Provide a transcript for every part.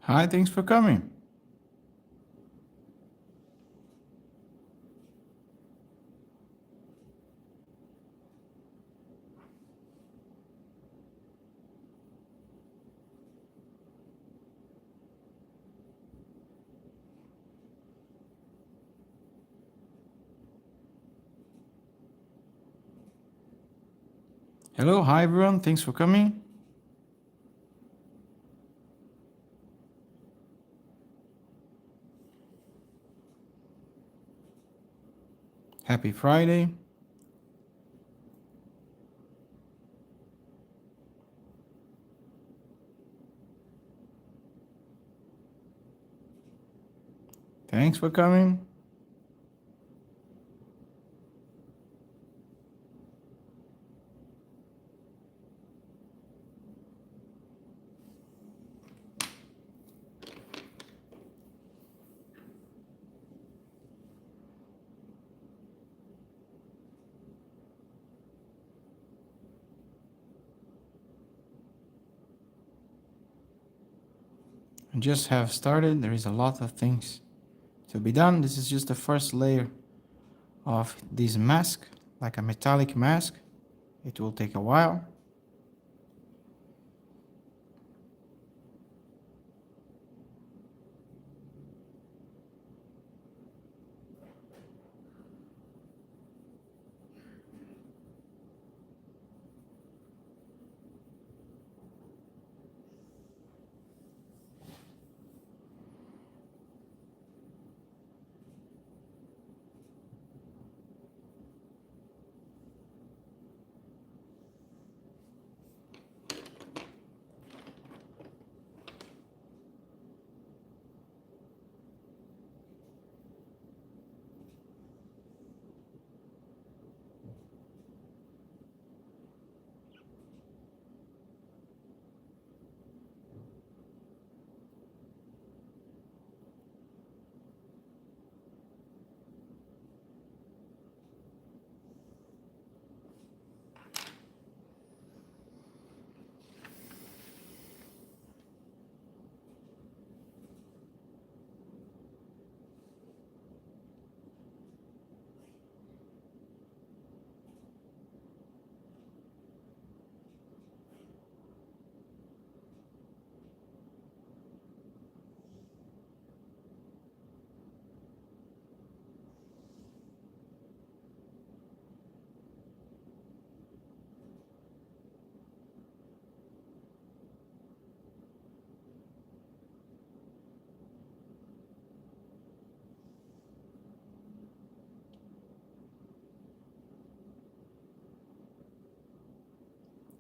Hi, thanks for coming. Hello, hi everyone, thanks for coming. Happy Friday. Thanks for coming. I just have started. There is a lot of things to be done. This is just the first layer of this mask, like a metallic mask. It will take a while.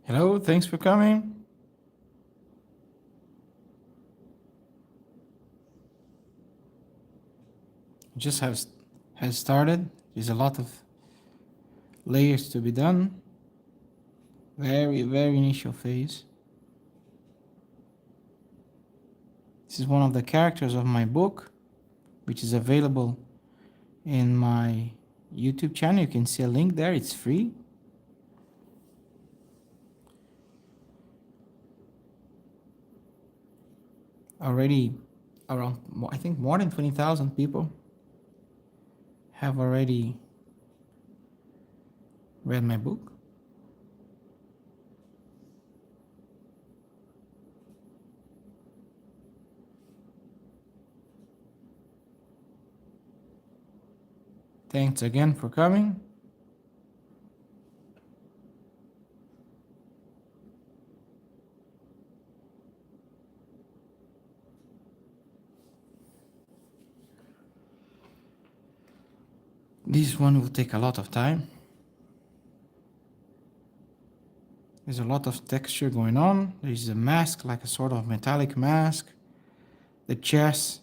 Hello, thanks for coming. Just has started. There's a lot of layers to be done. Very initial phase. This is one of the characters of my book, which is available in my YouTube channel. You can see a link there. It's free. Already around, I think, more than 20,000 people have already read my book. Thanks again for coming. This one will take a lot of time. There's a lot of texture going on. There's a mask, like a sort of metallic mask. The chest,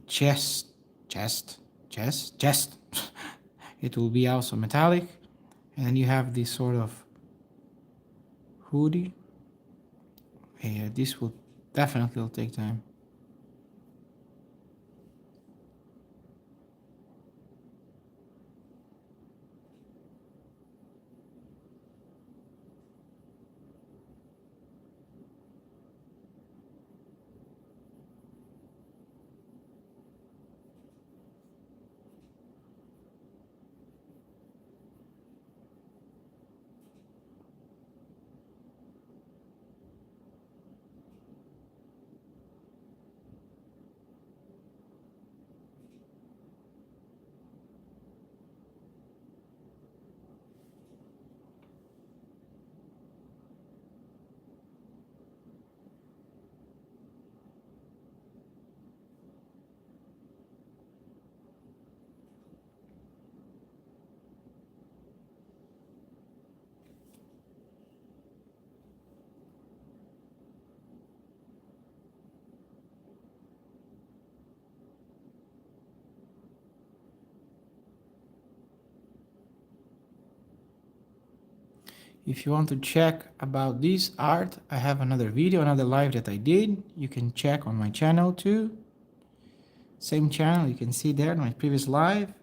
chest. It will be also metallic. And then you have this sort of hoodie. Yeah, this will definitely take time. If you want to check about this art, I have another video, another live that I did. You can check on my channel too. Same channel, you can see there in my previous live.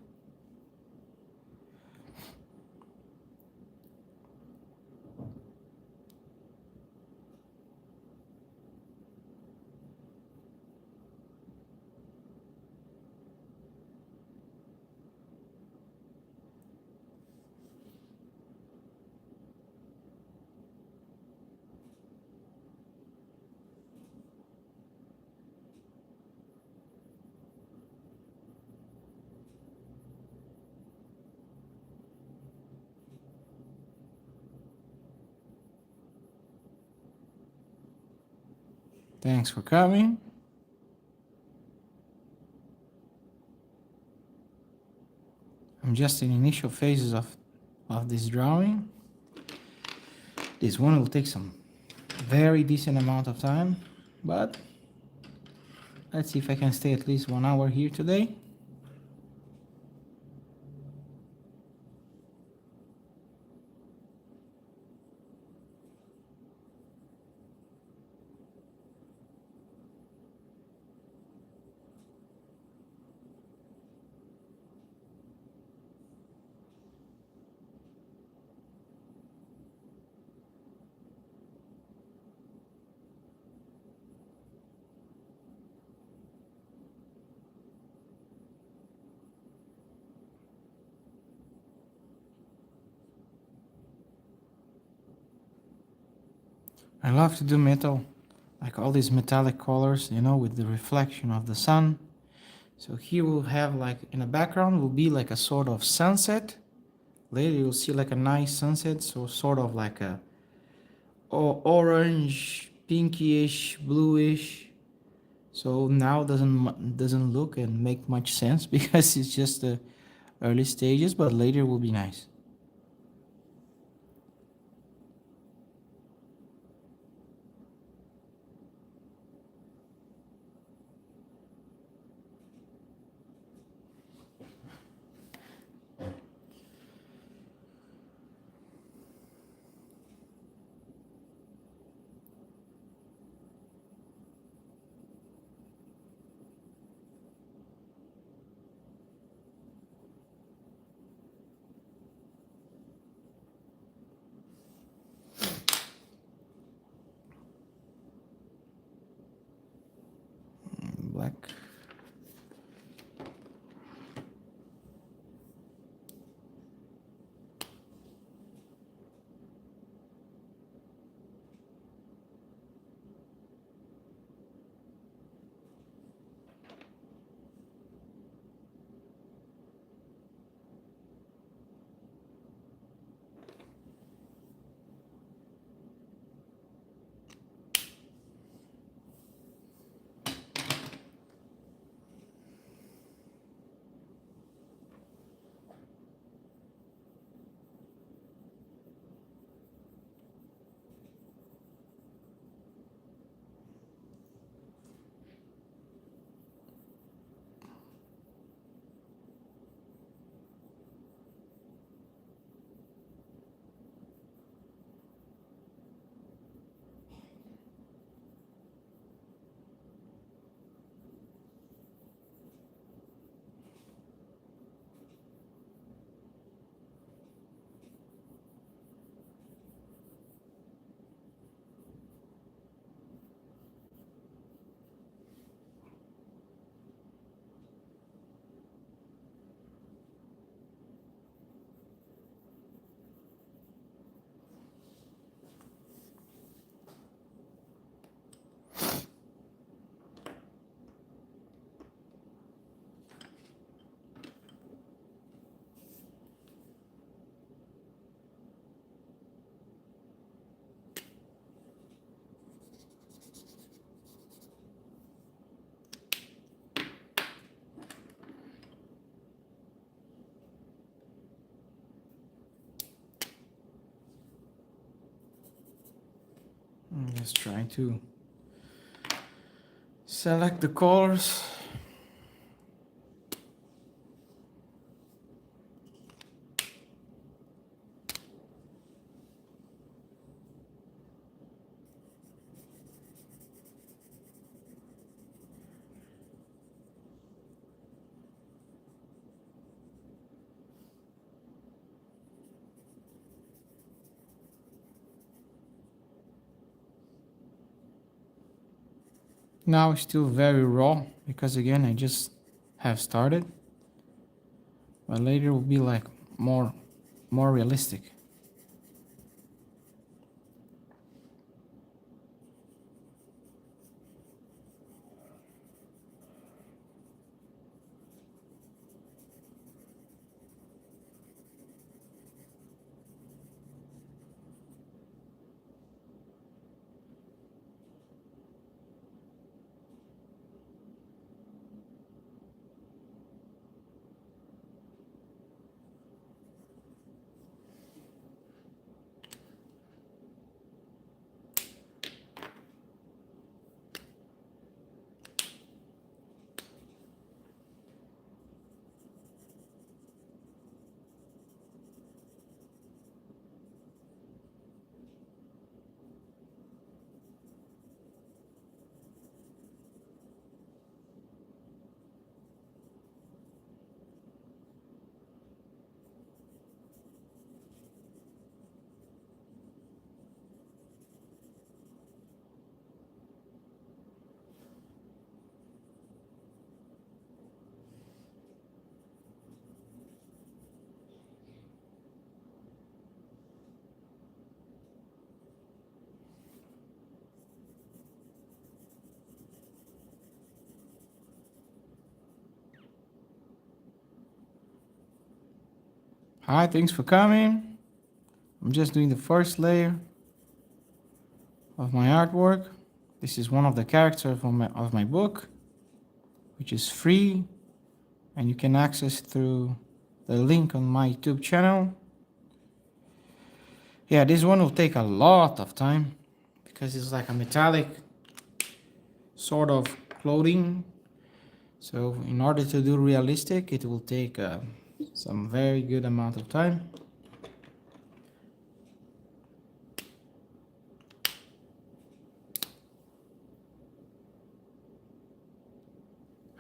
Thanks for coming. I'm just in initial phases of this drawing. This one will take some very decent amount of time, but let's see if I can stay at least 1 hour here today. I love to do metal, like all these metallic colors, you know, with the reflection of the sun. So here we'll have like in the background will be like a sort of sunset. Later you'll see like a nice sunset, so sort of like a orange, pinkyish, bluish. So now doesn't look and make much sense because it's just the early stages, but later will be nice. Black. I'm just trying to select the colors. Now it's still very raw because again I just have started, but later will be like more realistic. Hi, thanks for coming. I'm just doing the first layer of my artwork. This is one of the characters of my book, which is free and you can access through the link on my YouTube channel. Yeah, this one will take a lot of time because it's like a metallic sort of clothing. So in order to do realistic, it will take some very good amount of time.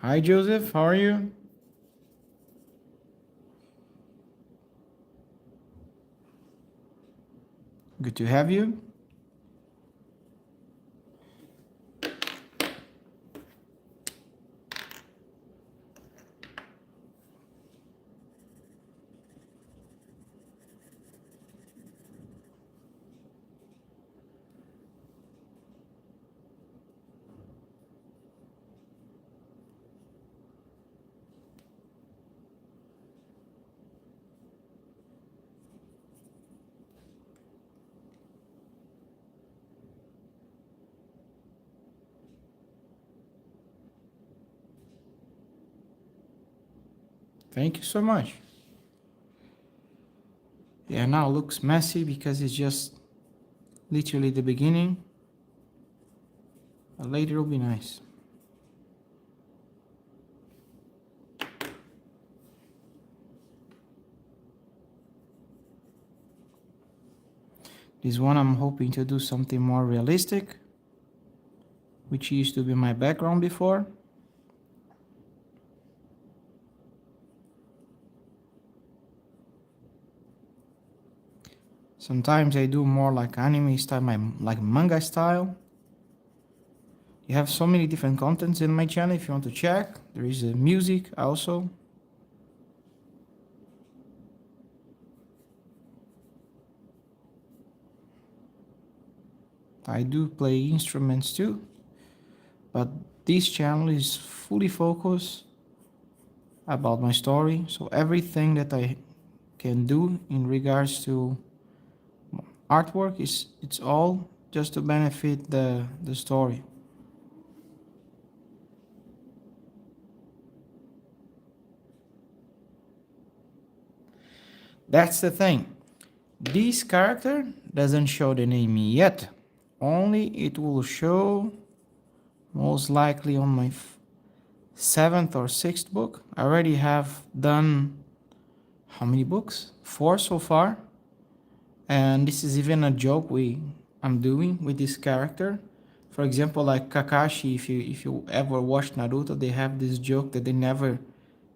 Hi Joseph, how are you? Good to have you. Thank you so much. Yeah, now it looks messy because it's just literally the beginning. But later will be nice. This one I'm hoping to do something more realistic, which used to be my background before. Sometimes I do more like anime style, like manga style. You have so many different contents in my channel if you want to check. There is music also. I do play instruments too, but this channel is fully focused about my story. So everything that I can do in regards to artwork it's all just to benefit the story. That's the thing. This character doesn't show the name yet. Only it will show most likely on my seventh or sixth book. I already have done how many books? 4 so far. And this is even a joke I'm doing with this character. For example, like Kakashi, if you ever watch Naruto, they have this joke that they never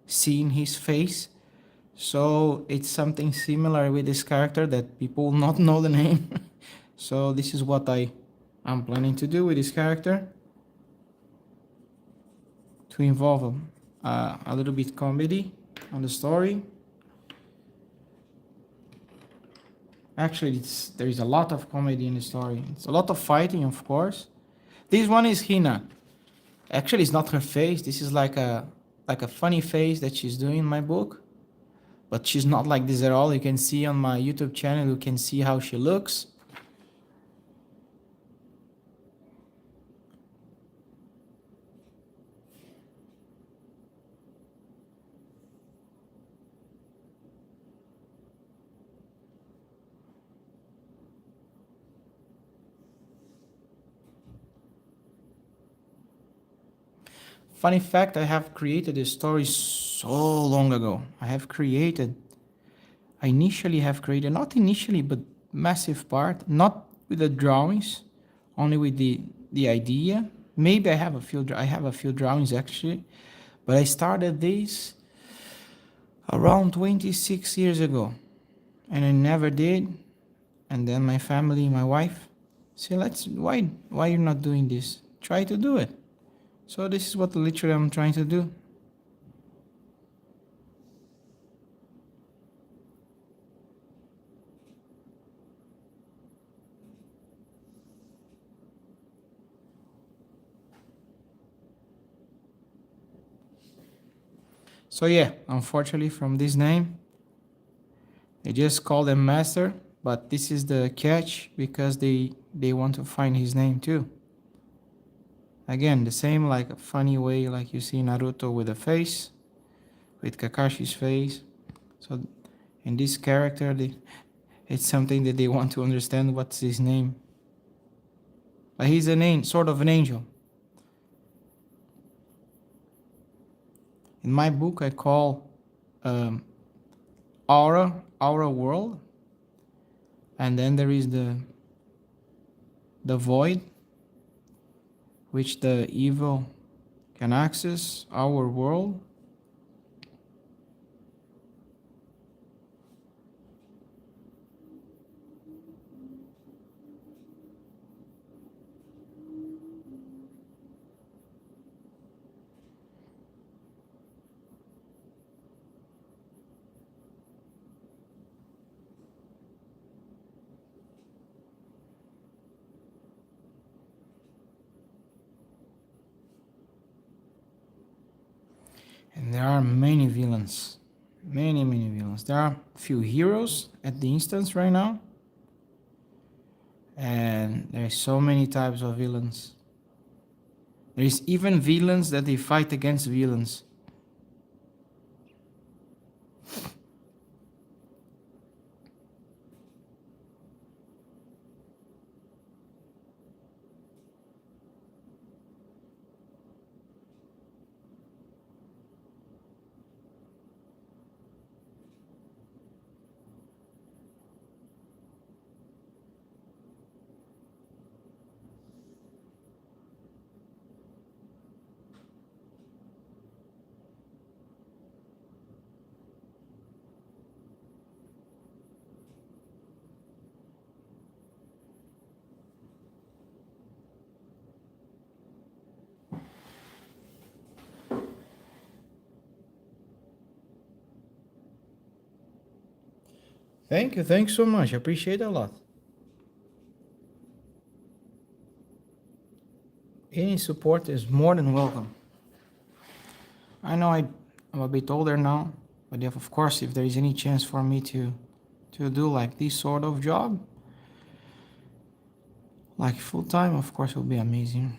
seen his face. So it's something similar with this character that people will not know the name. So this is what I'm planning to do with this character. to involve a little bit comedy on the story. Actually, there is a lot of comedy in the story. It's a lot of fighting, of course. This one is Hina. Actually, it's not her face. This is like a funny face that she's doing in my book. But she's not like this at all. You can see on my YouTube channel, you can see how she looks. Funny fact, I have created this story so long ago. I initially have created, not initially, but massive part, not with the drawings, only with the idea. Maybe I have a few drawings actually, but I started this around 26 years ago, and I never did. And then my family, my wife, said, why you're not doing this? Try to do it. So this is what literally I'm trying to do. So yeah, unfortunately from this name, they just call them master, but this is the catch because they want to find his name too. Again, the same like a funny way like you see Naruto with a face, with Kakashi's face. So in this character, it's something that they want to understand what's his name. But he's sort of an angel. In my book, I call Aura World, and then there is the void, which the evil can access our world. And there are many villains. Many villains. There are few heroes at the instance right now. And there are so many types of villains. There is even villains that they fight against villains. Thank you. Thanks so much. I appreciate it a lot. Any support is more than welcome. I know I'm a bit older now, but if, of course, if there is any chance for me to do like this sort of job, like full time, of course, it will be amazing.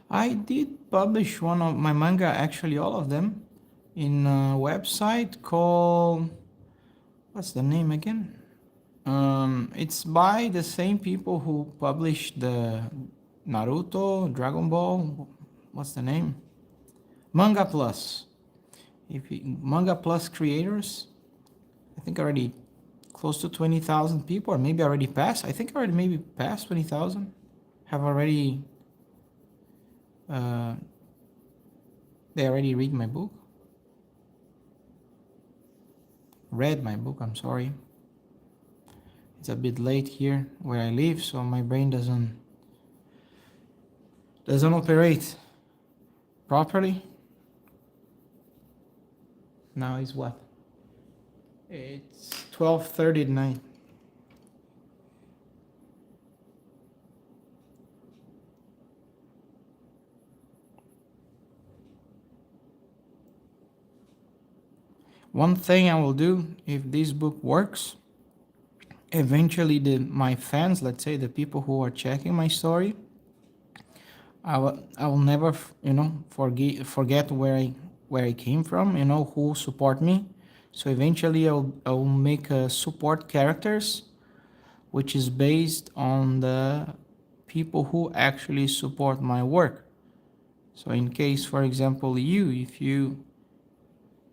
I did publish one of my manga, actually all of them, in a website called, what's the name again? It's by the same people who published the Naruto, Dragon Ball, what's the name? Manga Plus. Manga Plus creators, I think I already close to 20,000 people, or maybe already passed. I think already maybe past 20,000 have already, uh, they already read my book. Read my book, I'm sorry. It's a bit late here where I live, so my brain doesn't operate properly. Now it's what? It's 12:30 at night. One thing I will do if this book works, eventually my fans, let's say the people who are checking my story, I will never forget where I came from, who support me. So eventually I'll make support characters, which is based on the people who actually support my work. So in case, for example, if you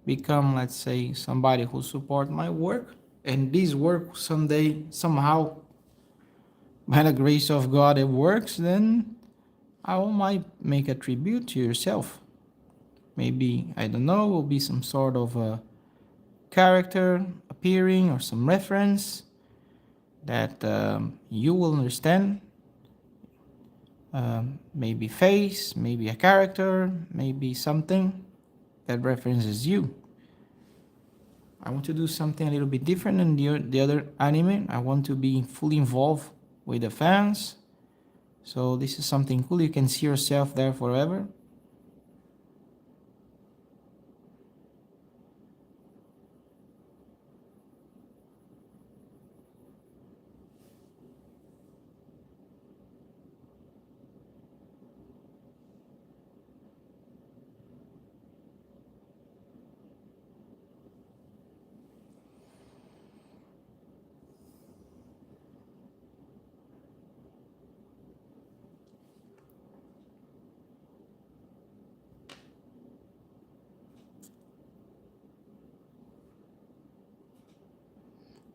become, let's say, somebody who support my work, and this work someday, somehow, by the grace of God, it works, then I might make a tribute to yourself. Maybe, I don't know, will be some sort of a character appearing or some reference that you will understand. Maybe face, maybe a character, maybe something that references you. I want to do something a little bit different than the other anime. I want to be fully involved with the fans. So this is something cool. You can see yourself there forever.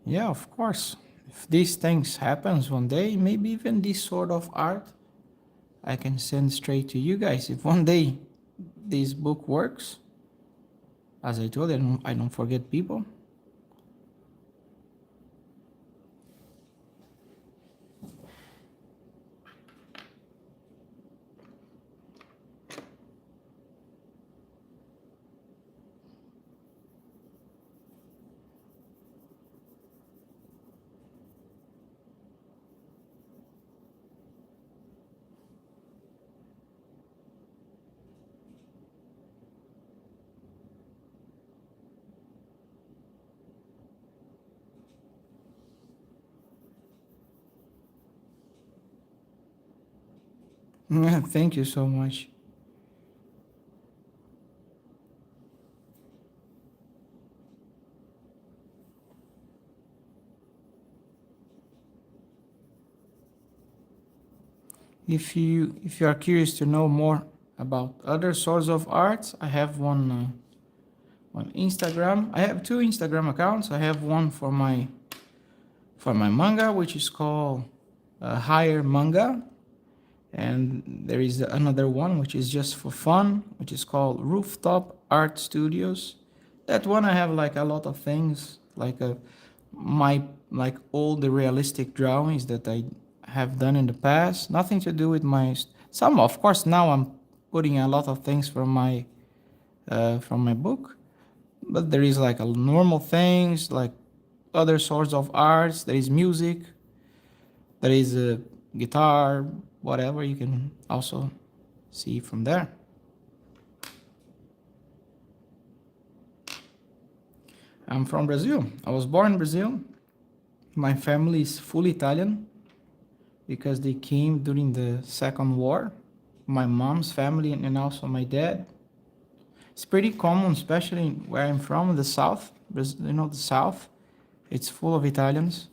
Yeah, of course. If these things happens one day, maybe even this sort of art I can send straight to you guys. If one day this book works, as I told you, I don't forget people. Thank you so much. If you are curious to know more about other sorts of arts, I have one on Instagram. I have two Instagram accounts. I have one for my manga, which is called Higher Manga, and there is another one which is just for fun, which is called Rooftop Art Studios. That one I have like a lot of things, like all the realistic drawings that I have done in the past. Nothing to do with some, of course. Now I'm putting a lot of things from my book, but there is like a normal things, like other sorts of arts. There is music, there is a guitar, whatever. You can also see from there. I'm from Brazil. I was born in Brazil. My family is fully Italian because they came during the Second War. My mom's family and also my dad. It's pretty common, especially where I'm from, the South. The South. It's full of Italians.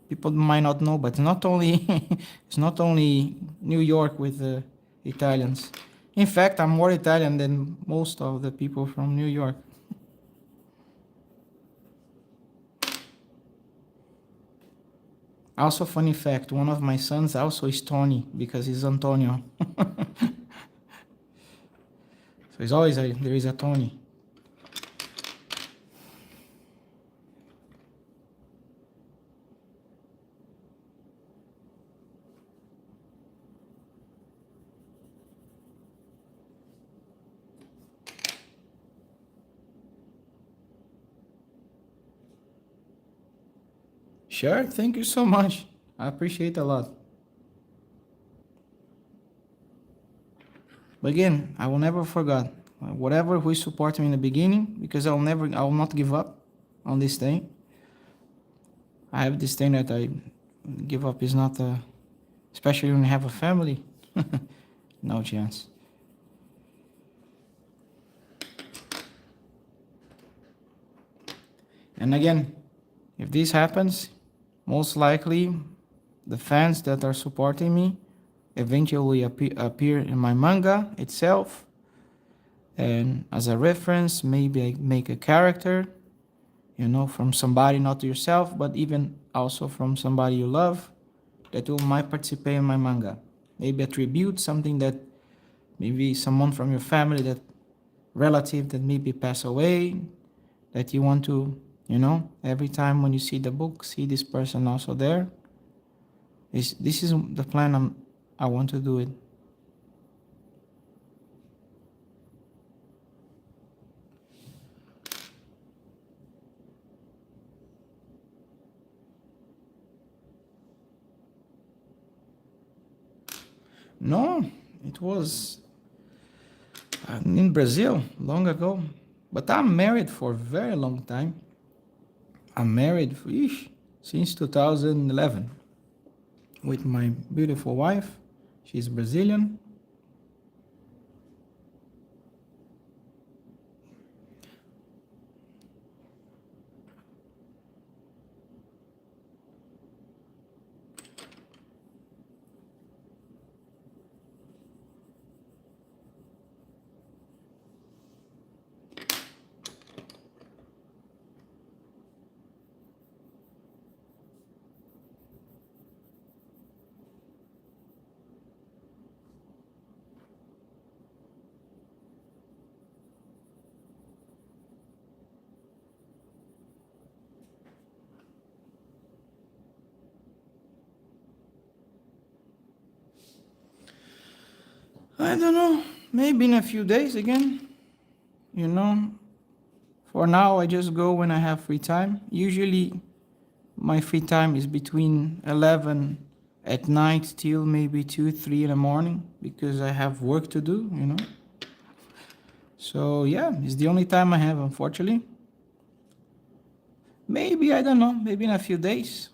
People might not know, but it's not only New York with Italians. In fact, I'm more Italian than most of the people from New York. Also, funny fact, one of my sons also is Tony because he's Antonio. So it's always there is a Tony. Sure, thank you so much. I appreciate a lot. But again, I will never forget whatever who support me in the beginning, because I will not give up on this thing. I have this thing that I give up is not especially when you have a family. No chance. And again, if this happens, most likely the fans that are supporting me eventually appear in my manga itself, and as a reference, maybe I make a character, from somebody, not yourself, but even also from somebody you love, that might participate in my manga. Maybe a tribute, something that maybe someone from your family, that relative that maybe pass away, that you want to, every time when you see the book, see this person also there. This is the plan I want to do it. No, it was in Brazil long ago. But I'm married for a very long time. I'm married since 2011 with my beautiful wife. She's Brazilian. I don't know, maybe in a few days again. For now, I just go when I have free time. Usually, my free time is between 11 at night till maybe 2, 3 in the morning, because I have work to do. So yeah, it's the only time I have, unfortunately. Maybe, I don't know, maybe in a few days,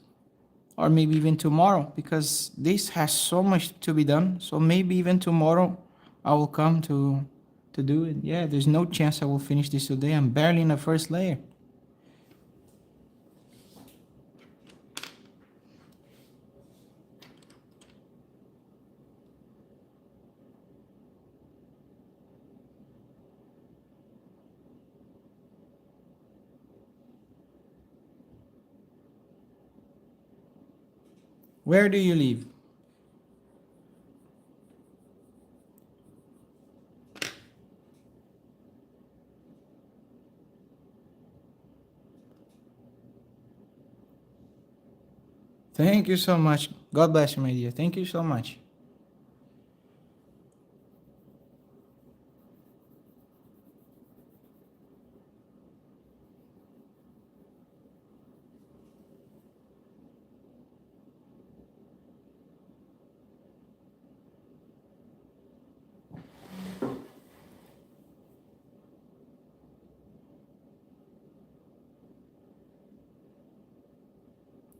or maybe even tomorrow, because this has so much to be done. So maybe even tomorrow I will come to do it. Yeah, there's no chance I will finish this today. I'm barely in the first layer. Where do you live? Thank you so much. God bless you, my dear. Thank you so much.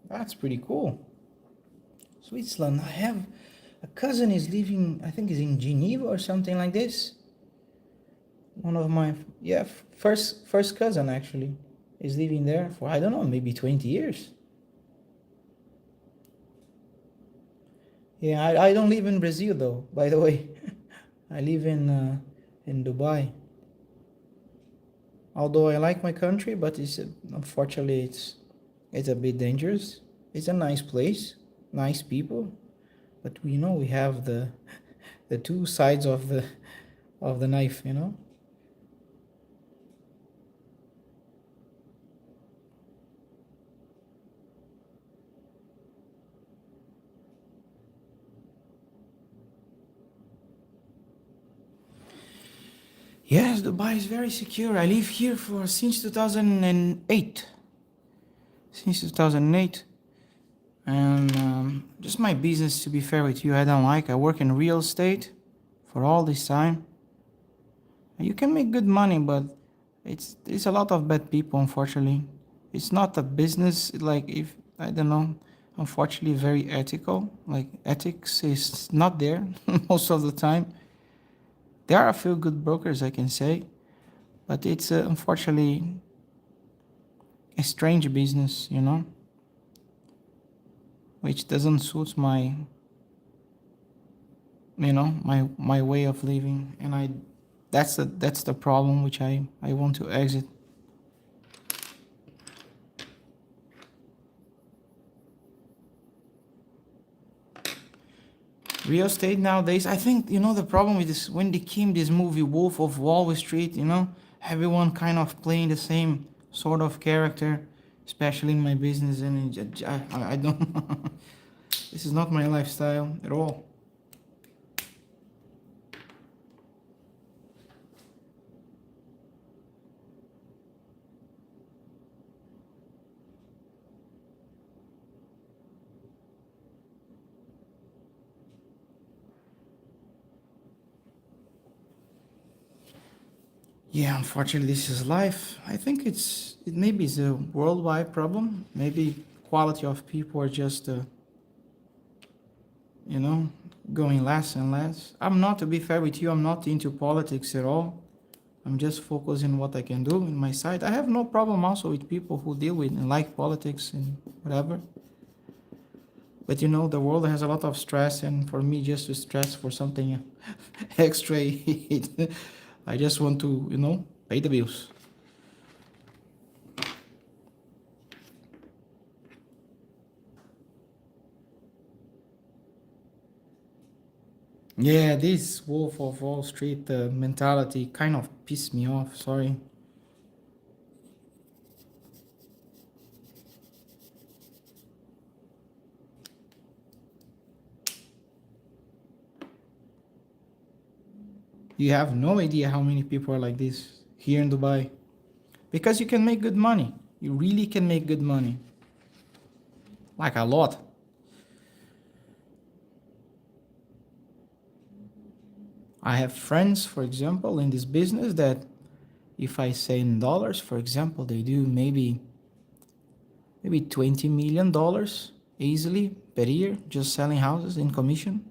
That's pretty cool. Switzerland. I have a cousin is living, I think is in Geneva or something like this. One of my first cousin actually is living there for, I don't know, maybe 20 years. Yeah, I don't live in Brazil though, by the way. I live in Dubai. Although I like my country, but unfortunately it's a bit dangerous. It's a nice place, nice people, but we know we have the two sides of the knife, you know. Yes, Dubai is very secure. I live here for since 2008. Since 2008. And just my business, to be fair with you, I don't like. I work in real estate for all this time. You can make good money, but it's a lot of bad people, unfortunately. It's not a business like, if I don't know, unfortunately very ethical. Like ethics is not there most of the time. There are a few good brokers, I can say, but it's unfortunately a strange business, you know, which doesn't suit my, you know, my way of living, and that's the problem which I want to exit. Real estate nowadays, I think, you know, the problem with this, when they came this movie Wolf of Wall Street, you know, everyone kind of playing the same sort of character, especially in my business, and I don't this is not my lifestyle at all. Yeah, unfortunately, this is life. I think it maybe is a worldwide problem. Maybe quality of people are just, you know, going less and less. I'm not, to be fair with you, I'm not into politics at all. I'm just focusing on what I can do in my side. I have no problem also with people who deal with and like politics and whatever. But you know, the world has a lot of stress, and for me, just to stress for something extra, I just want to, you know, pay the bills. Yeah, this Wolf of Wall Street mentality kind of pissed me off. Sorry. You have no idea how many people are like this here in Dubai. Because you can make good money. You really can make good money. Like a lot. I have friends, for example, in this business that if I say in dollars, for example, they do maybe $20 million easily per year just selling houses in commission.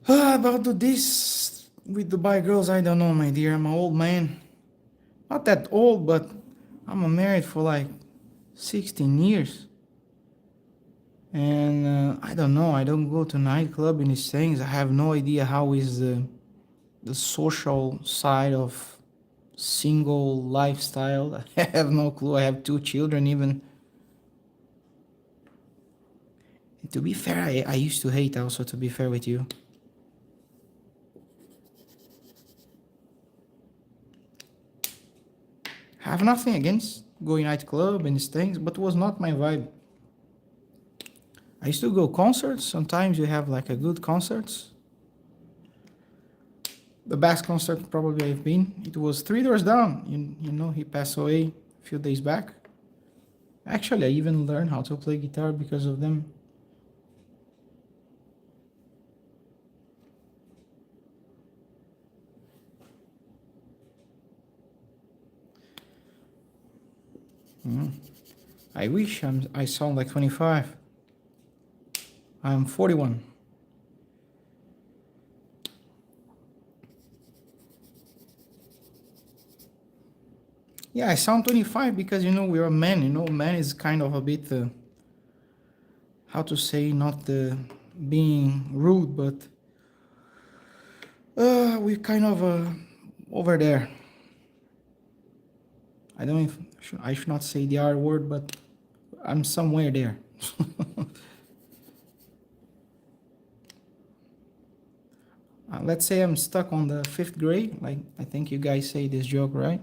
About this with Dubai girls, I don't know, my dear. I'm an old man. Not that old, but I'm married for like 16 years. And I don't know. I don't go to nightclub and these things. I have no idea how is the social side of single lifestyle. I have no clue. I have two children even. And to be fair, I used to hate also, to be fair with you. Have nothing against going nightclub and these things, but it was not my vibe. I used to go concerts. Sometimes you have like a good concerts. The best concert probably I've been, it was Three Doors Down. You know, he passed away a few days back. Actually, I even learned how to play guitar because of them. Mm. I wish I sound like 25. I'm 41. Yeah, I sound 25 because, you know, we're a man. You know, man is kind of a bit, how to say, not the being rude, but we're kind of over there. I don't know if I should not say the R word, but I'm somewhere there. Let's say I'm stuck on the fifth grade. Like, I think you guys say this joke, right?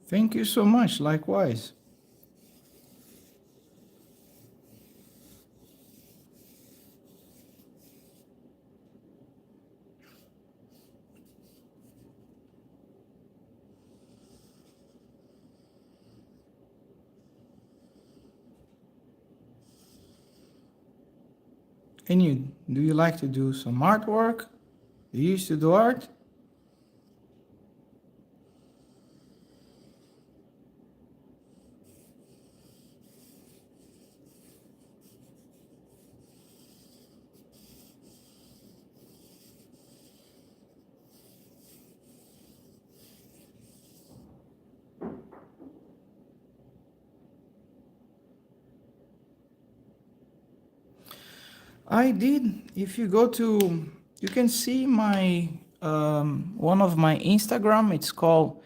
Thank you so much. Likewise. And you, do you like to do some artwork? You used to do art? I did. If you go to, you can see my one of my Instagram. It's called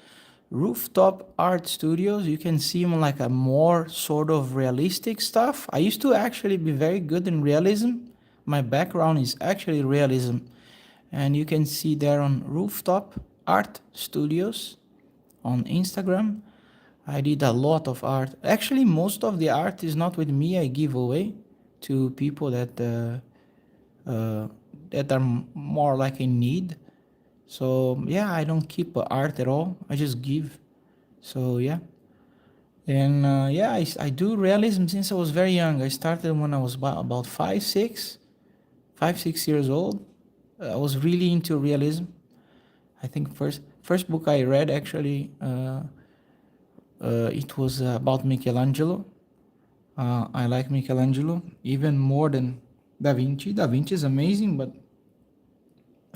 Rooftop Art Studios. You can see like a more sort of realistic stuff. I used to actually be very good in realism. My background is actually realism, and you can see there on Rooftop Art Studios on Instagram. I did a lot of art. Actually, most of the art is not with me. I give away to people uh, that are more like in need. So yeah, I don't keep art at all. I just give. So yeah, and yeah, I do realism since I was very young. I started when I was about 5, 6 years old. I was really into realism. I think first book I read actually it was about Michelangelo. I like Michelangelo even more than Da Vinci. Da Vinci is amazing, but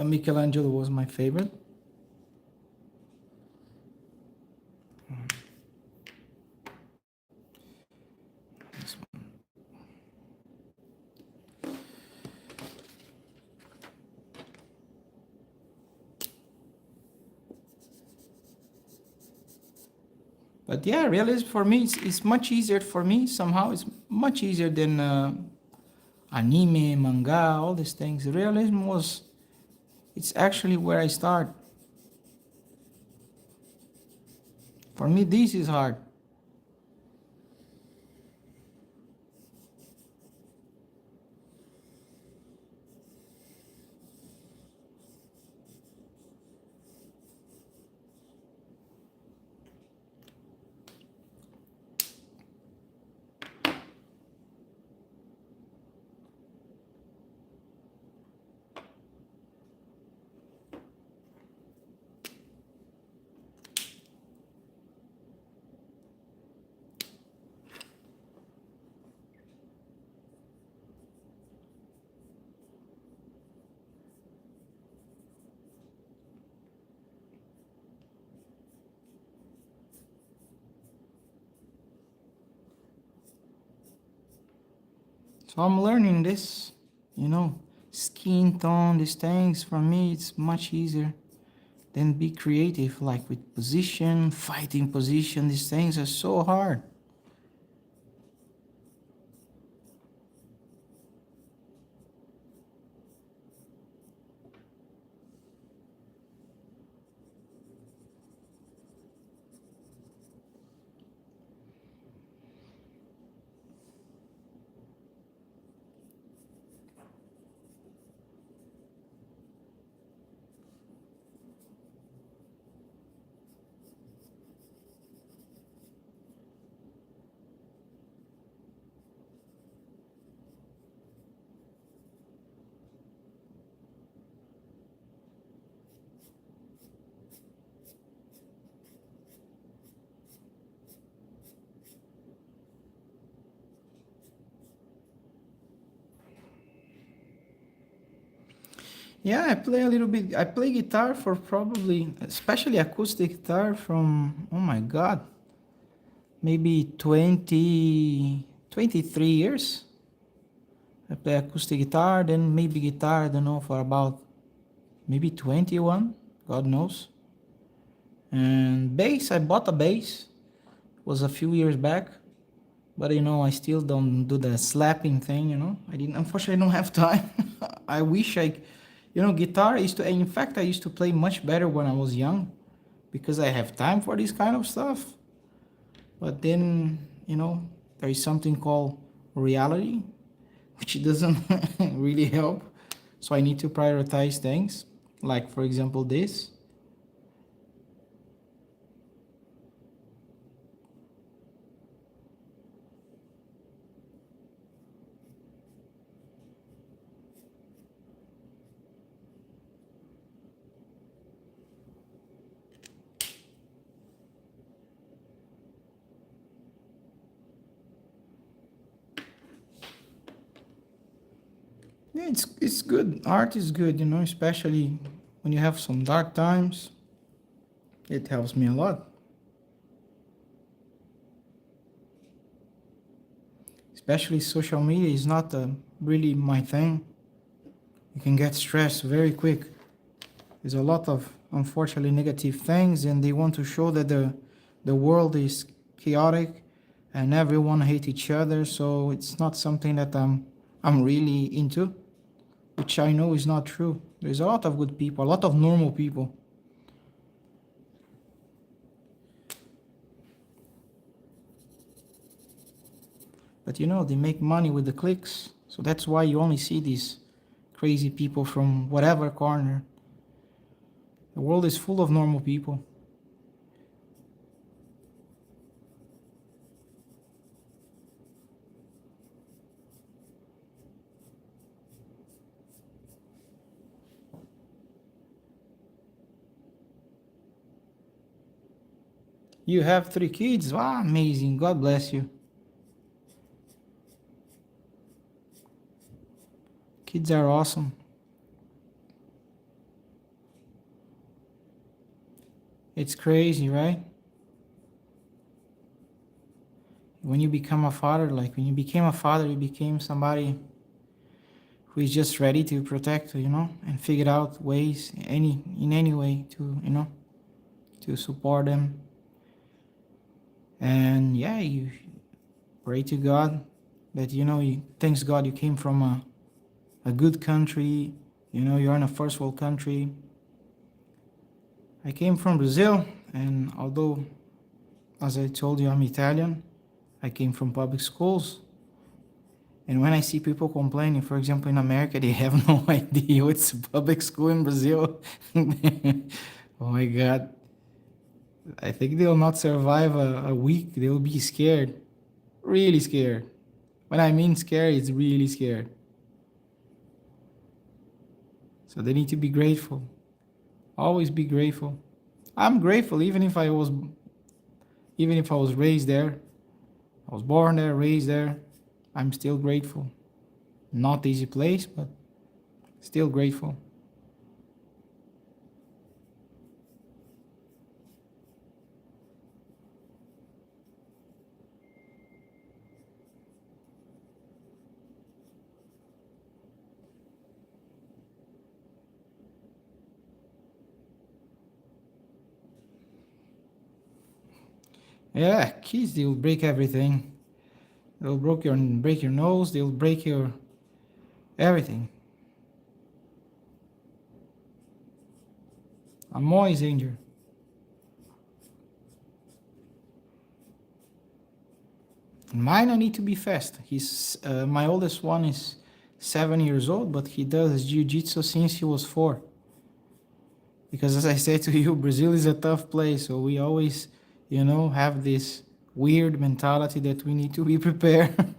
Michelangelo was my favorite. But yeah, realism for me is much easier for me somehow. It's much easier than anime, manga, all these things. Realism was, it's actually where I start. For me, this is hard. So I'm learning this, you know, skin tone, these things. For me, it's much easier than be creative, like with position, fighting position. These things are so hard. Yeah, I play a little bit. I play guitar for probably, especially acoustic guitar from, oh my God, maybe 23 years. I play acoustic guitar, then maybe guitar, I don't know, for about maybe 21, God knows. And bass, I bought a bass, was a few years back, but I still don't do the slapping thing. Unfortunately, I don't have time. I wish guitar, in fact, I used to play much better when I was young because I have time for this kind of stuff. But then, there is something called reality, which doesn't really help. So I need to prioritize things, like, for example, this. Yeah, it's good. Art is good, especially when you have some dark times. It helps me a lot. Especially social media is not really my thing. You can get stressed very quick. There's a lot of unfortunately negative things, and they want to show that the world is chaotic and everyone hate each other. So it's not something that I'm really into, which I know is not true. There's a lot of good people, a lot of normal people. But they make money with the clicks. So that's why you only see these crazy people from whatever corner. The world is full of normal people. You have 3 kids? Wow, amazing. God bless you. Kids are awesome. It's crazy, right? When you become a father, like when you became a father, you became somebody who is just ready to protect, and figure out ways, in any way to support them. And yeah, you pray to God that, thanks God you came from a good country, you're in a first world country. I came from Brazil, and although, as I told you, I'm Italian, I came from public schools. And when I see people complaining, for example, in America, they have no idea what's public school in Brazil. Oh my God. I think they'll not survive a week. They'll be scared. Really scared. When I mean scared, it's really scared. So they need to be grateful. Always be grateful. I'm grateful even if I was raised there. I was born there, raised there. I'm still grateful. Not easy place, but still grateful. Yeah, kids, they'll break everything. They'll break your nose. They'll break your everything. I'm always injured. Mine, I need to be fast. My oldest one is 7 years old, but he does jiu-jitsu since he was 4. Because as I said to you, Brazil is a tough place, so we always, have this weird mentality that we need to be prepared.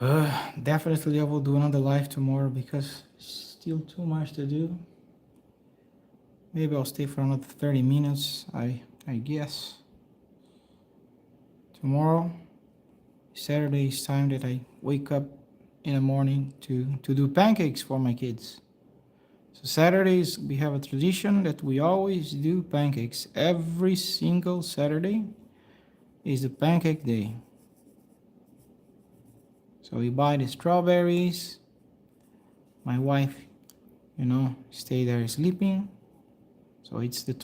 Definitely I will do another live tomorrow because still too much to do. Maybe I'll stay for another 30 minutes, I guess. Tomorrow, Saturday is time that I wake up in the morning to do pancakes for my kids. So Saturdays, we have a tradition that we always do pancakes. Every single Saturday is the pancake day. So we buy the strawberries. My wife, stay there sleeping. So it's the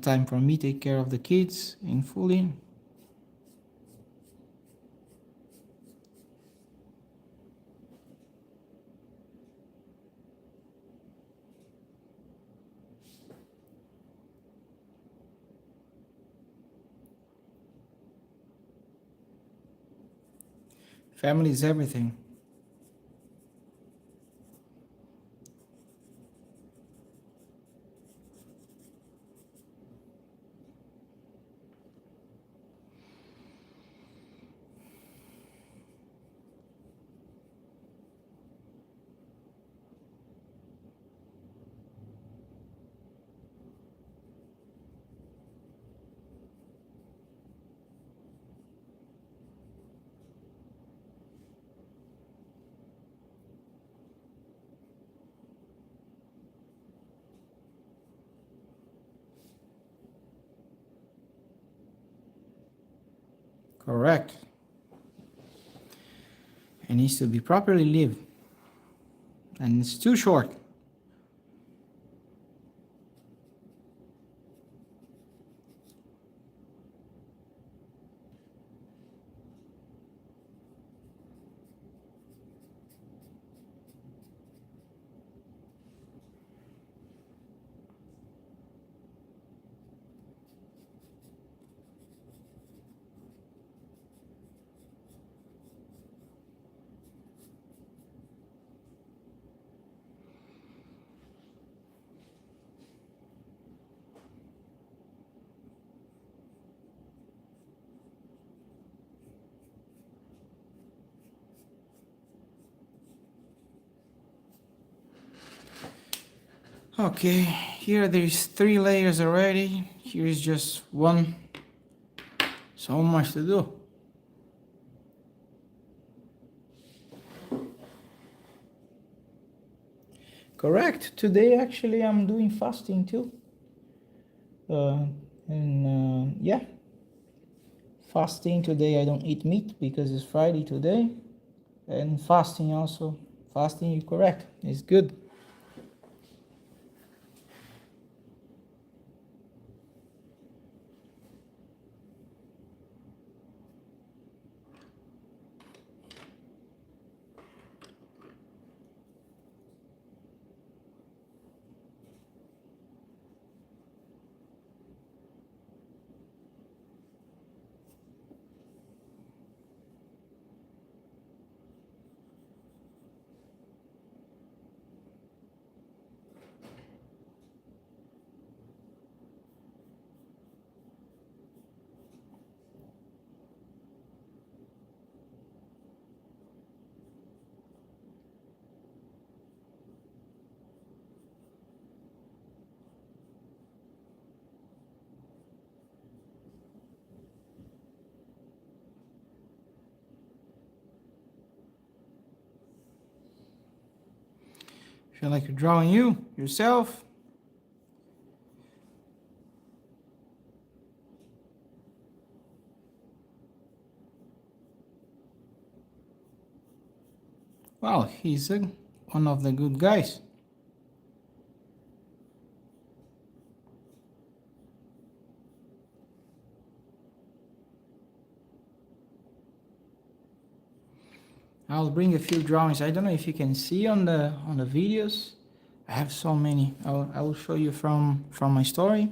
time for me to take care of the kids in fully. Family is everything. Correct. It needs to be properly lived. And it's too short. Okay, here there's 3 layers already. Here's just one. So much to do. Correct. Today actually I'm doing fasting too. Yeah, fasting today. I don't eat meat because it's Friday today. And fasting also. Fasting, you're correct. It's good. Feel like you're drawing yourself. Well, he's one of the good guys. I'll bring a few drawings. I don't know if you can see on the videos. I have so many. I will show you from my story.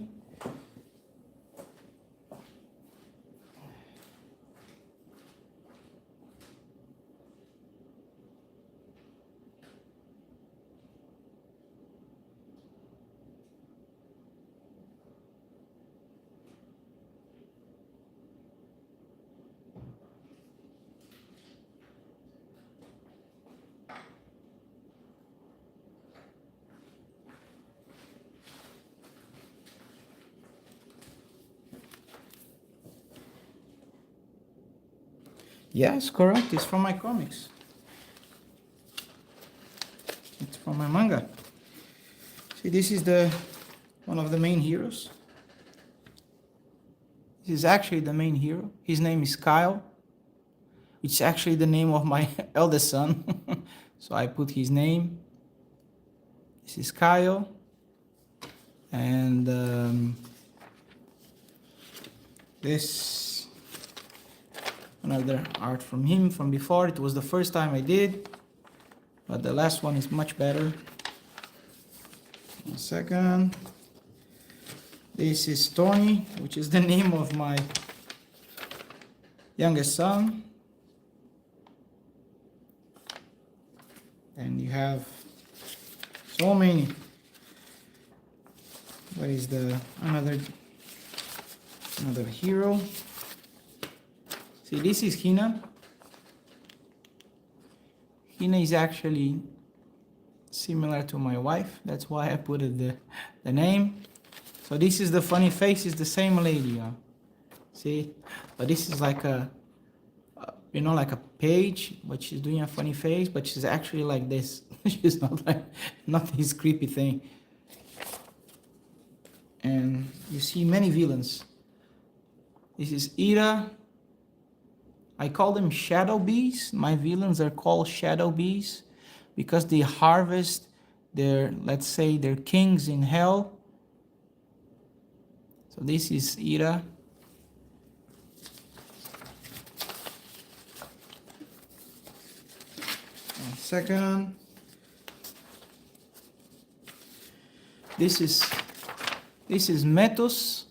Yes, correct. It's from my comics. It's from my manga. See, this is the one of the main heroes. This is actually the main hero. His name is Kyle, which is actually the name of my eldest son. So I put his name. This is Kyle. And this, another art from him from before. It was the first time I did, but the last one is much better. 1 second. This is Tony, which is the name of my youngest son. And you have so many. What is the another hero? See, this is Hina. Hina is actually similar to my wife. That's why I put it the name. So this is the funny face. Is the same lady. See, but this is like a, like a page, but she's doing a funny face, but she's actually like this. She's not this creepy thing. And you see many villains. This is Ira. I call them shadow bees. My villains are called shadow bees because they harvest their, let's say, their kings in hell. So this is Ira. One second. This is Metos,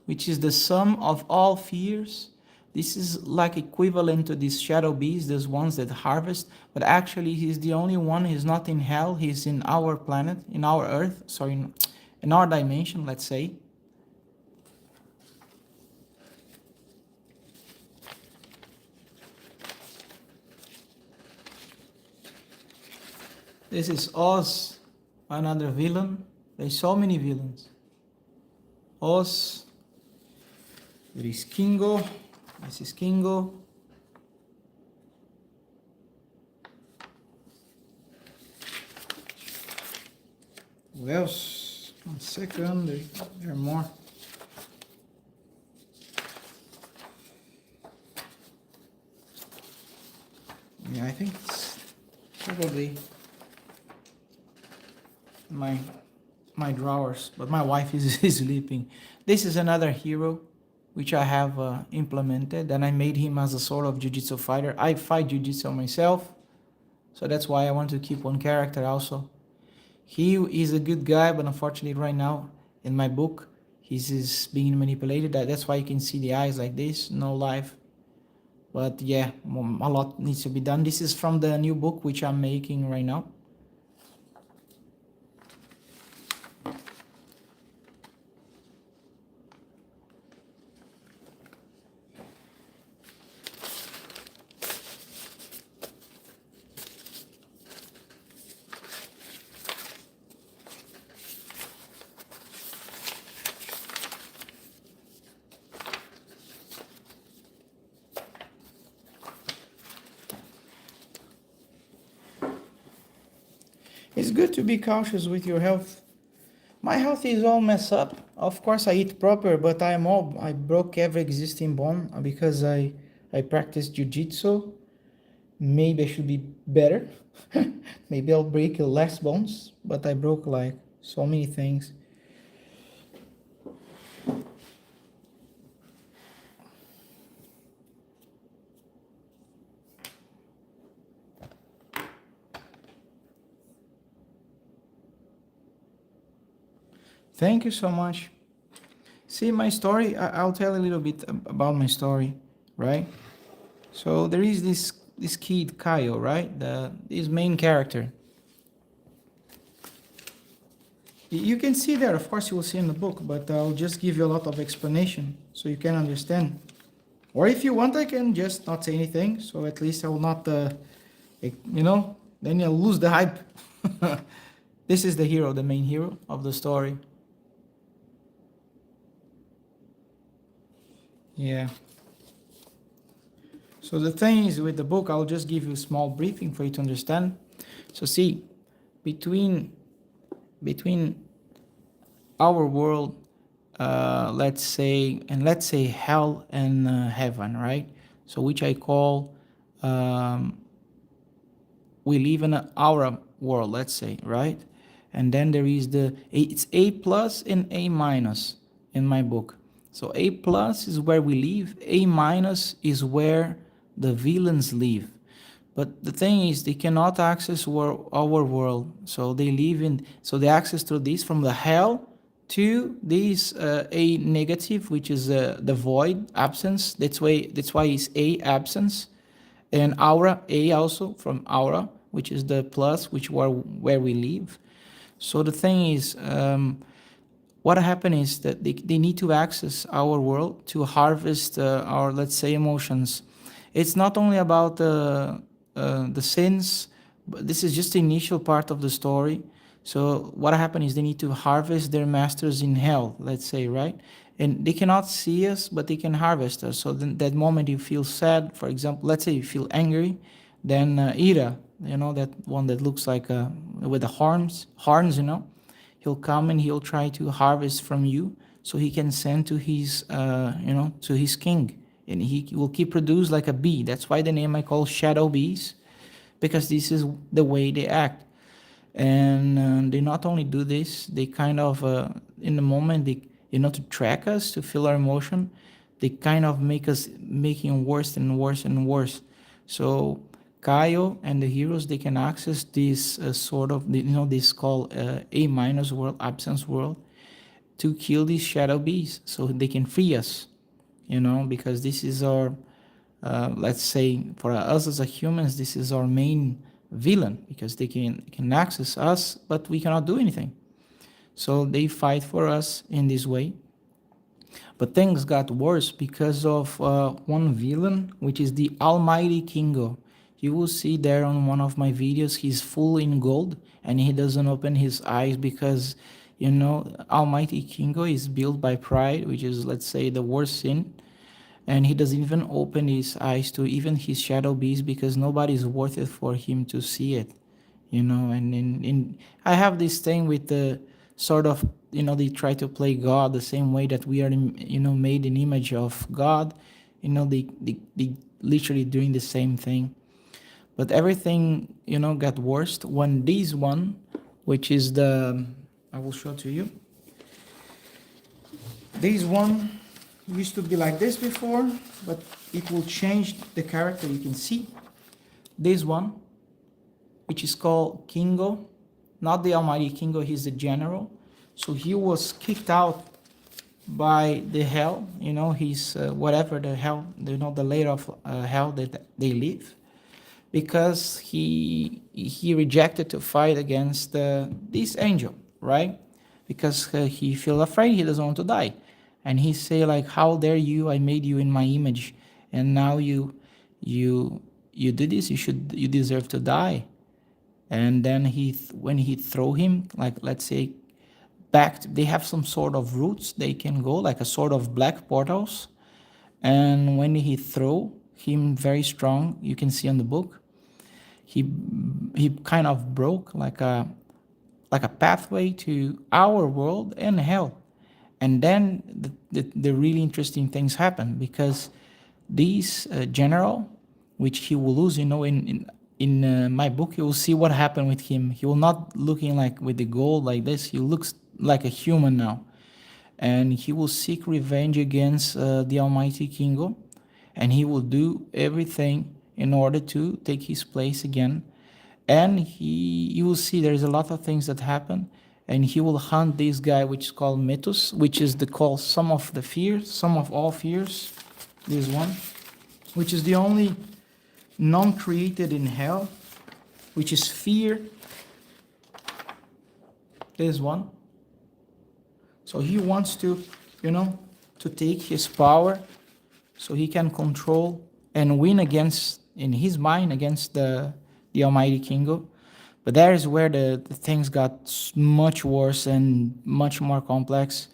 which is the sum of all fears. This is like equivalent to these shadow bees, those ones that harvest, but actually he's the only one. He's not in hell. He's in our planet, in our Earth, sorry, in our dimension, let's say. This is Oz, another villain. There's so many villains. Oz. There is Kingo. This is Kingo. Who else? 1 second. There are more. Yeah, I think it's probably my drawers, but my wife is sleeping. This is another hero which I have implemented, and I made him as a sort of jiu-jitsu fighter. I fight jiu-jitsu myself, so that's why I want to keep one character also. He is a good guy, but unfortunately right now in my book he's being manipulated. That's why you can see the eyes like this, no life. But yeah, a lot needs to be done. This is from the new book which I'm making right now. It's good to be cautious with your health. My health is all messed up. Of course, I eat proper, but I broke every existing bone because I practice jiu-jitsu. Maybe I should be better. Maybe I'll break less bones, but I broke like so many things. Thank you so much. See, my story, I'll tell a little bit about my story, right? So there is this kid, Kyle, right? His main character. You can see there, of course you will see in the book, but I'll just give you a lot of explanation so you can understand. Or if you want, I can just not say anything, so at least I will not, then you'll lose the hype. This is the hero, the main hero of the story. Yeah. So the thing is with the book, I'll just give you a small briefing for you to understand. So see, between between our world, let's say hell and heaven, right? So which I call, um, we live in our world, let's say, right? And then there is it's A plus and A minus in my book. So A plus is where we live, A minus is where the villains live. But the thing is, they cannot access our world. So they live in, so they access through this from the hell to this A negative, which is the void, absence. That's why it's A absence, and aura A also from aura, which is the plus, which where we live. So the thing is, what happened is that they need to access our world to harvest our, let's say, emotions. It's not only about the sins, but this is just the initial part of the story. So what happened is they need to harvest their masters in hell, let's say, right? And they cannot see us, but they can harvest us. So then that moment you feel sad, for example, let's say you feel angry, then Ira, that one that looks like with the horns, he'll come and he'll try to harvest from you, so he can send to his, to his king, and he will keep produce like a bee. That's why the name I call shadow bees, because this is the way they act. And they not only do this, they kind of in the moment, they, to track us, to feel our emotion, they kind of make us making worse and worse and worse. So Kaio and the heroes, they can access this sort of, this called A minus world, absence world, to kill these shadow bees, so they can free us, because this is our, let's say, for us as a humans, this is our main villain, because they can access us, but we cannot do anything. So they fight for us in this way. But things got worse because of one villain, which is the Almighty Kingo. You will see there on one of my videos, he's full in gold and he doesn't open his eyes because, Almighty Kingo is built by pride, which is, let's say, the worst sin. And he doesn't even open his eyes to even his shadow beast, because nobody is worth it for him to see it. And I have this thing with the sort of, they try to play God the same way that we are, made in image of God. They literally doing the same thing. But everything, got worse when this one, which is I will show to you. This one used to be like this before, but it will change the character. You can see this one, which is called Kingo, not the Almighty Kingo, he's the general. So he was kicked out by the hell, he's whatever the hell, the layer of hell that they live, because he rejected to fight against this angel, right? Because he feel afraid, he doesn't want to die. And he say like, how dare you, I made you in my image, and now you did this, you deserve to die. And then when he throw him, like, let's say, back, they have some sort of routes they can go, like a sort of black portals. And when he throw him very strong, you can see on the book, he kind of broke like a pathway to our world and hell. And then the really interesting things happen, because this general, which he will lose, in my book, you will see what happened with him. He will not looking like with the gold like this. He looks like a human now, and he will seek revenge against the Almighty Kingo, and he will do everything in order to take his place again. And you will see there's a lot of things that happen, and he will hunt this guy, which is called Mythos, which is the call sum of the fears, sum of all fears. This one, which is the only non-created in hell, which is fear. This one. So he wants to, to take his power, so he can control and win against, in his mind, against the Almighty Kingo. But there is where the things got much worse and much more complex.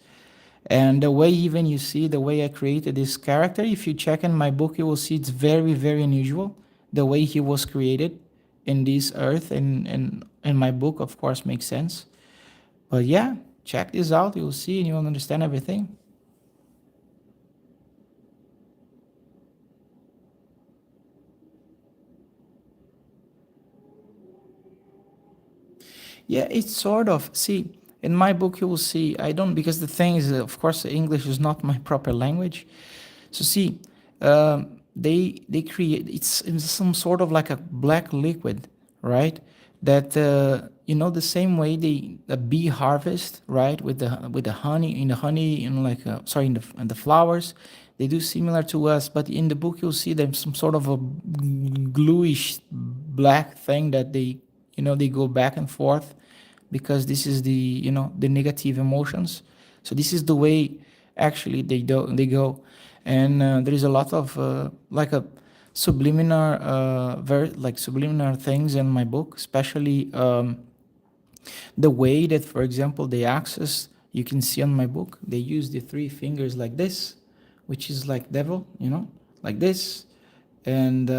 And the way even you see the way I created this character, if you check in my book, you will see it's very, very unusual. The way he was created in this earth and my book, of course, makes sense. But yeah, check this out. You'll see and you'll understand everything. Yeah, it's sort of. See, in my book, you will see. I don't, because the thing is, of course, English is not my proper language. So see, they create it's some sort of like a black liquid, right? That the same way the bee harvest, right, with the honey in the honey, like sorry, in the flowers, they do similar to us. But in the book, you'll see there's some sort of a gluish black thing that they go back and forth, because this is the negative emotions. So this is the way actually they go. And there is a lot of like a subliminal like subliminal things in my book, especially the way that, for example, they access, you can see on my book, they use the three fingers like this, which is like devil, like this. And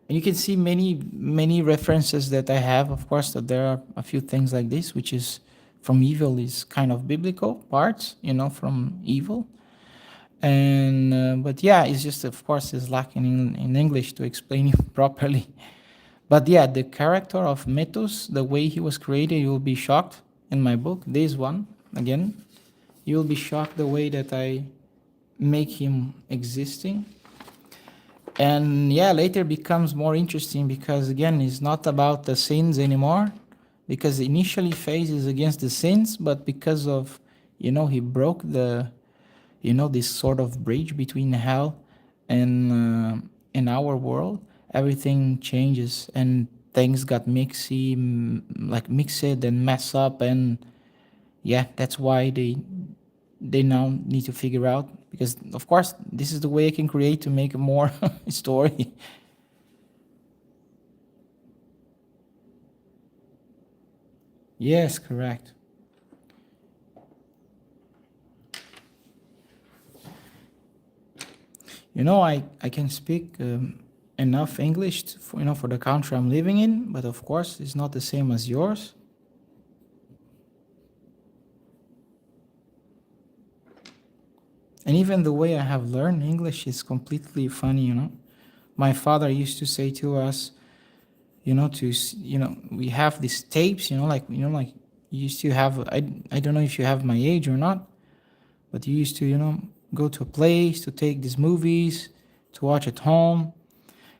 you can see many references that I have. Of course, that there are a few things like this, which is from evil, is kind of biblical parts, from evil. And but yeah, it's just, of course, is lacking in English to explain it properly. But yeah, the character of Mythos, the way he was created, you will be shocked in my book. This one, again, you will be shocked the way that I make him existing. And yeah, later becomes more interesting, because again, it's not about the sins anymore, because initially Phase is against the sins, but because of, he broke this sort of bridge between hell and our world, everything changes and things got mixy, like mixed and mess up. And yeah, that's why they now need to figure out, because of course this is the way I can create to make more story. Yes, correct. I can speak enough English for the country I'm living in, but of course it's not the same as yours. And even the way I have learned English is completely funny. My father used to say to us, we have these tapes, like you used to have. I don't know if you have my age or not, but you used to, go to a place to take these movies to watch at home.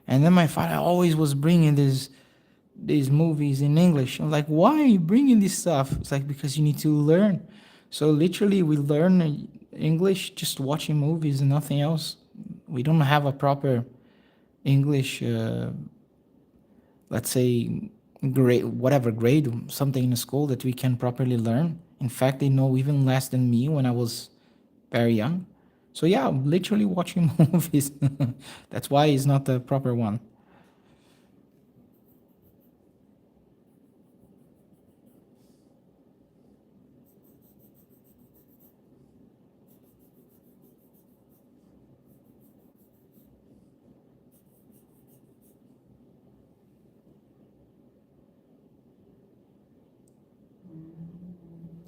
And then my father always was bringing these movies in English. I'm like, why are you bringing this stuff? It's like, because you need to learn. So literally, we learn English just watching movies and nothing else. We don't have a proper English, let's say, grade, whatever grade, something in school that we can properly learn. In fact, they know even less than me when I was very young. So yeah, I'm literally watching movies. That's why it's not the proper one.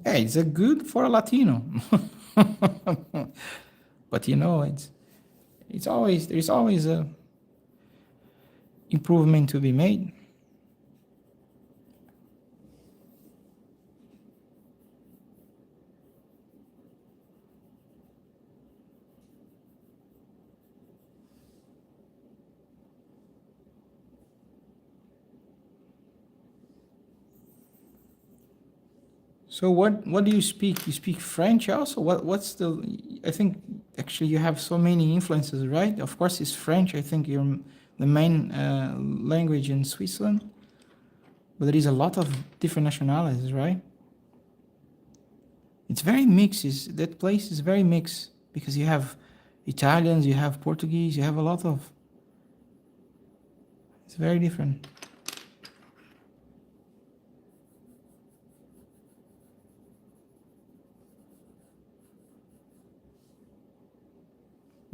Hey, it's a good for a Latino. But it's always there's always a improvement to be made. So what do you speak? You speak French also? What's the? I think actually you have so many influences, right? Of course, it's French. I think you're the main language in Switzerland, but there is a lot of different nationalities, right? It's very mixed. That place is very mixed, because you have Italians, you have Portuguese, you have a lot of. It's very different.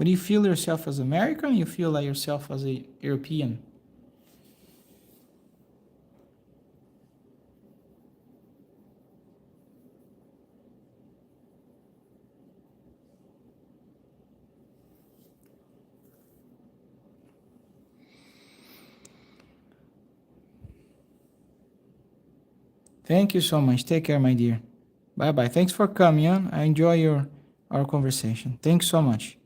But you feel yourself as American, you feel like yourself as a European. Thank you so much. Take care, my dear. Bye bye. Thanks for coming on. I enjoy our conversation. Thanks so much.